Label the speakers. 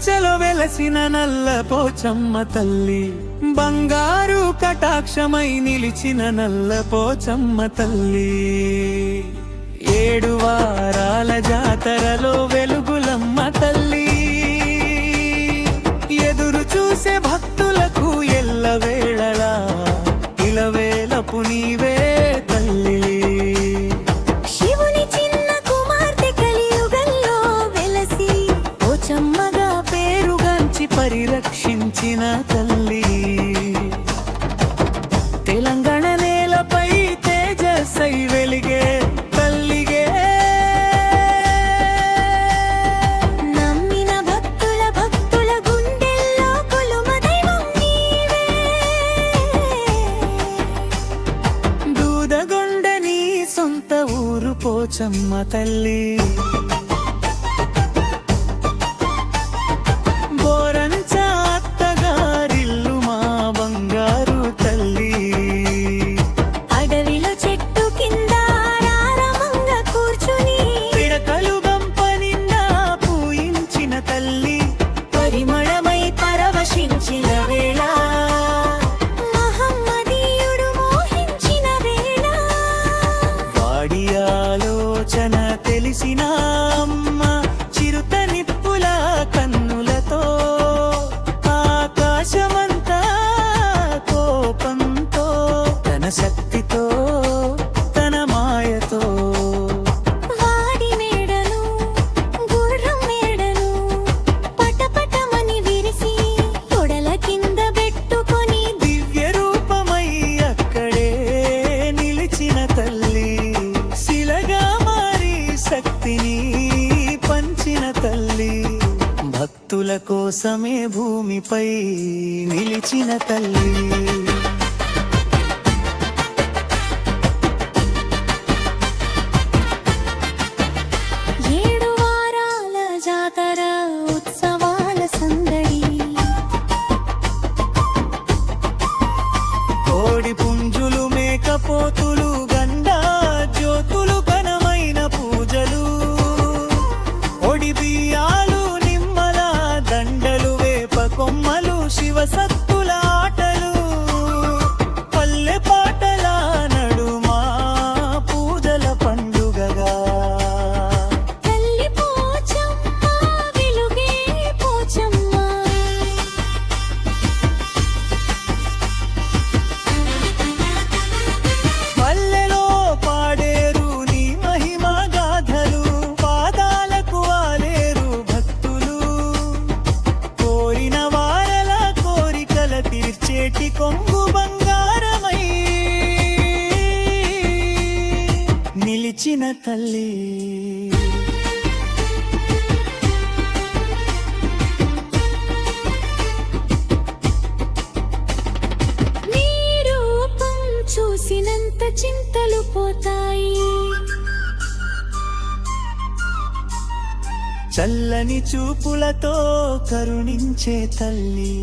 Speaker 1: కంచెలో వెలసిన నల్ల పోచమ్మ తల్లి, బంగారు కటాక్షమై నిలిచిన నల్ల పోచమ్మ తల్లి. 7 వారాల జాతరలో వెలుగులమ్మ తల్లి, ఎదురు చూసే భక్తులకు ఎల్లవేళలా ఇలవేలపు నీవే తల్లి.
Speaker 2: శివుని చిన్న కుమార్తె కలియుగంలో వెలసి పోచమ్మగా
Speaker 1: పేరుగాంచి పరిరక్షించిన తల్లి. తెలంగాణ నేలపై తేజస్సై వెలిగే తల్లిగే,
Speaker 2: నమ్మిన భక్తుల గుండెల్లో కొలుమ దైవం నీవే.
Speaker 1: దూదగొండ నీ సొంత ఊరు పోచమ్మ తల్లి. బోరంచ అత్తగారిల్లు మా బంగారు తల్లి.
Speaker 2: అడవిలో చెట్టు కింద ఆరారమంగా కూర్చుని
Speaker 1: పిడకలు గంప నిండా పూయించిన తల్లి,
Speaker 2: పరిమళమై పరవశించిన వేళ, మహమ్మదీయుడు మోహించిన వేళ,
Speaker 1: వాడి ఆలోచన తెలిసిన అమ్మ చిరుత నిప్పుల కన్నులతో ఆకాశమంతా కోపంతో తన శక్తితో తన మాయతో
Speaker 2: వాడి మేడను గుర్రం మేడను పటపటమని విరిసి తొడల కింద పెట్టుకొని
Speaker 1: దివ్య రూపమై అక్కడే నిలిచిన తల్లి. శిలగా మారి శక్తిని పంచిన తల్లి, భక్తుల కోసమే భూమిపై నిలిచిన తల్లి.
Speaker 2: 7 వారాల జాతర ఉత్సవాల సందడి,
Speaker 1: కోడి పుంజులు మేకపోతులు గండా జ్యోతులు ఘనమైన పూజలు, ఒడి బియ్యాలు నిమ్మల దండలు వేప కొమ్మలు శివసత్తుల ఆటలు, పల్లె పాటల నడుమా పూజల పండుగగా.
Speaker 2: తల్లి పోచమ్మ వెలుగే పోచమ్మ.
Speaker 1: పల్లెలో పాడేరు నీ మహిమ గాథలు, పాదాలకు వాలేరు భక్తులు, కోరిన వారల కోరికల తీర్చేటి కొంగు బంగారమై నిలిచిన తల్లి.
Speaker 2: నీ రూపం చూసినంత చింతలు పోతాయి,
Speaker 1: చల్లని చూపులతో కరుణించే తల్లి.